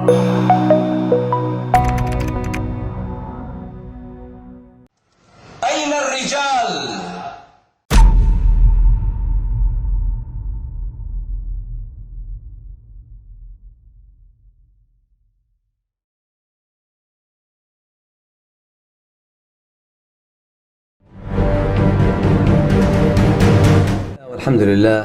أين الرجال؟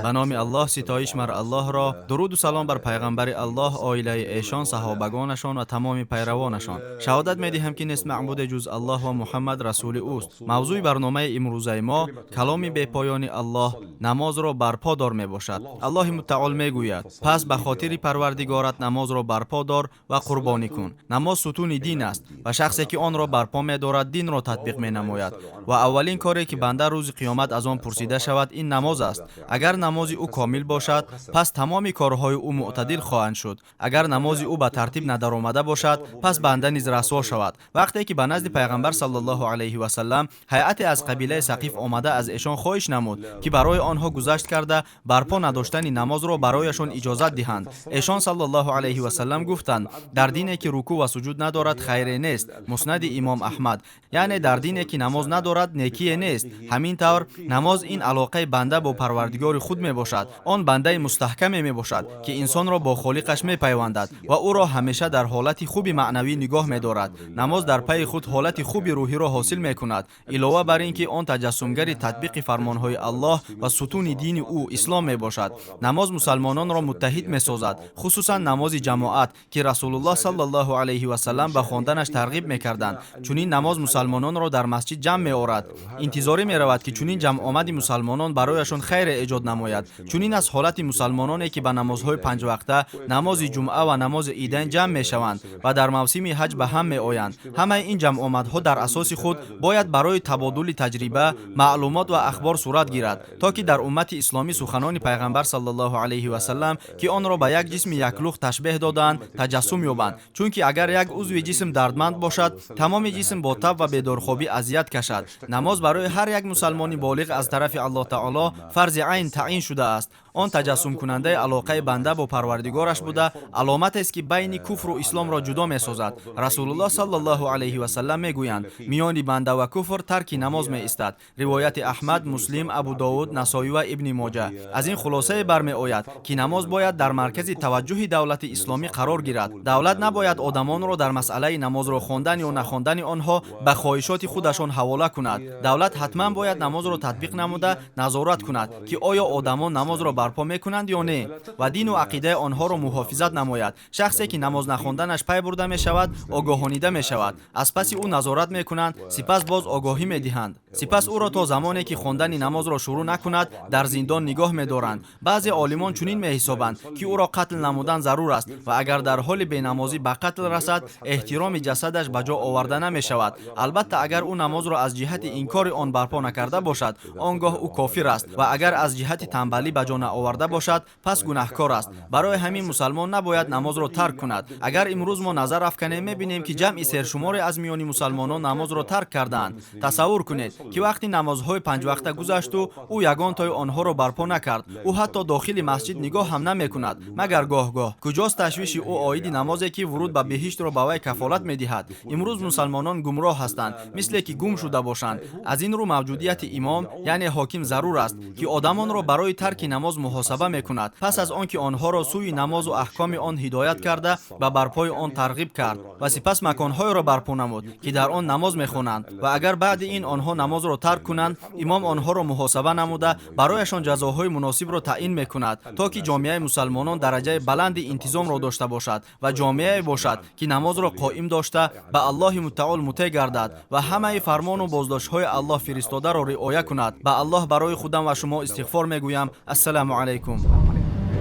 به نام الله ستایش مر الله را. درود و سلام بر پیغمبر الله، عائله ایشان، صحابگانشان و تمام پیروانشان. شهادت می دهم که نیست معبود جز الله و محمد رسول اوست. موضوع برنامه امروزه ما کلام بی پایان الله نماز را برپا دار می باشد. الله متعال می گوید: پس به خاطر پروردگارت نماز را برپا دار و قربانی کن. نماز ستون دین است و شخصی که آن را برپا می دارد دین را تطبیق می نماید و اولین کاری که بنده روز قیامت از آن پرسیده شود این نماز است. اگر نماز او کامل باشد پس تمام کارهای او معتدل خواهند شد. اگر نماز او به ترتیب ندار آمده باشد پس بنده نیز رسوا شود. وقتی که به نزد پیغمبر صلی الله علیه و سلم هیئتی از قبیله ثقیف آمده از ایشان خواهش نمود که برای آنها گذشت کرده برپا نداشتن نماز را برایشان اجازت دهند. ایشان صلی الله علیه و سلم گفتند: در دینی که رکوع و سجود ندارد خیری نیست. مسند امام احمد. یعنی در دینی که نماز ندارد نیکی نیست. همین طور نماز این علاقه بنده با پروردگار خود می باشد. آن بنده مستحکمی می باشد که انسان را با خالقش می پیوندد و او را همیشه در حالت خوب معنوی نگاه می دارد. نماز در پی خود حالت خوب روحی را حاصل می کند، علاوه بر اینکه آن تجسمگر تطبیق فرمانهای الله و ستون دین او اسلام می باشد. نماز مسلمانان را متحد می سازد، خصوصا نماز جماعت که رسول الله صلی الله علیه و سلم به خواندنش ترغیب می کردند. چون این نماز مسلمانان را در مسجد جمع می آورد. انتظاری می رود که چون این جمع آمد مسلمانان برایشان خیر ایجاد نماید. چون این از حالت مسلمانانی که به نمازهای 5 وقته، نماز جمعه و نماز عیدین جمع می شوند و در موسم حج به هم می آیند. همه این جمع آمدها در اساس خود باید برای تبادل تجربه، معلومات و اخبار صورت گیرد تا که در امت اسلامی سخنان پیغمبر صلی الله علیه و سلم که آن را به یک جسم یکلوخ تشبیه دادند تجسم یابند. چون که اگر یک عضو جسم دردمند باشد تمام جسم با تب و بیدارخوابی اذیت کشد. نماز برای هر یک مسلمانی بالغ از طرف الله تعالی فرض عین تعیین شده است. آن تجسم کننده علاقه بنده با پروردگارش بوده، علامت است که بین کفر و اسلام را جدا می سازد. رسول الله صلی الله علیه و سلم می گویند: میان بنده و کفر ترک نماز می استد. روایت احمد، مسلم، ابو داود، نسائی و ابن ماجه. از این خلاصه برمی آید که نماز باید در مرکز توجه دولت اسلامی قرار گیرد. دولت نباید آدمان را در مسئله نماز را خواندن یا نخواندن آنها به خواهشات خودشان حواله کند. دولت حتما باید نماز را تطبیق نموده نظارت کند که آیا آدمان نماز را برپا میکنند یا نه و دین و عقیده آنها را محافظت نماید. شخصی که نماز نخواندنش پی برده می شود آگاهانیده می شود. از پس او نظارت میکنند، سپس باز آگاهی می دهند. سپس او را تا زمانی که خواندن نماز را شروع نکند در زندان نگاه می دارند. بعضی عالمان چنین می حسابند که او را قتل نمودن ضرور است و اگر در حال بینمازی به قتل رسد احترام جسدش به جا آورده نمی شود. البته اگر او نماز را از جهت انکار آن برپا نکرده باشد آنگاه او کافر است و اگر از جهت تنبلی به جا آورده باشد پس گناهکار است. برای همین مسلمان نباید نماز را ترک کند. اگر امروز ما نظر افکنیم میبینیم که جمعی سرشماری از میان مسلمانان نماز را ترک کردند. تصور کنید که وقتی نمازهای 5 وقته گذشت و او یگان تای آنها را برپا نکرد، او حتی داخل مسجد نگاه هم نمیکند مگر گاه. کجاست تشویش او عاید نمازی که ورود به بهشت را به وی کفالت میدهد؟ امروز مسلمانان گمراه هستند، مثل که گم شده باشند. از این رو موجودیت امام یعنی حاکم ضرور است که آدمان را برای ترک نماز محاسبه میکند. پس از آنکه آنها را سوی نماز و احکام آن هدایت کرده و برپای آن ترغیب کرد و سپس مکانهای را برپا نمود که در آن نماز میخوانند و اگر بعد این آنها نماز را ترک کنند امام آنها را محاسبه نموده برایشان جزاهای مناسب را تعیین میکند تا که جامعه مسلمانان درجه بلند انتظام را داشته باشد و جامعه باشد که نماز را قائم داشته به الله متعال مطیع گردد و همه فرمان و بازداشت‌های الله فرستاده را رعایت کند. به الله برای خودم و شما استغفار میگویم. السلام علیکم.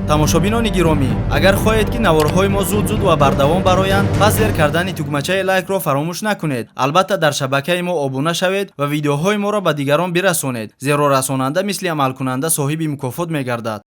тамошобинони гиромӣ, агар хоҳед ки навораҳои мо зуд و бардавом бароянд, пас зер кардани тугмачаи лайкро фаромӯш накунед. албатта дар шабакаи мо обуна шавед ва видеоҳои моро ба дигарон бирасонед, зеро расонанда мисли амалкунанда соҳиби мукофот мегардад.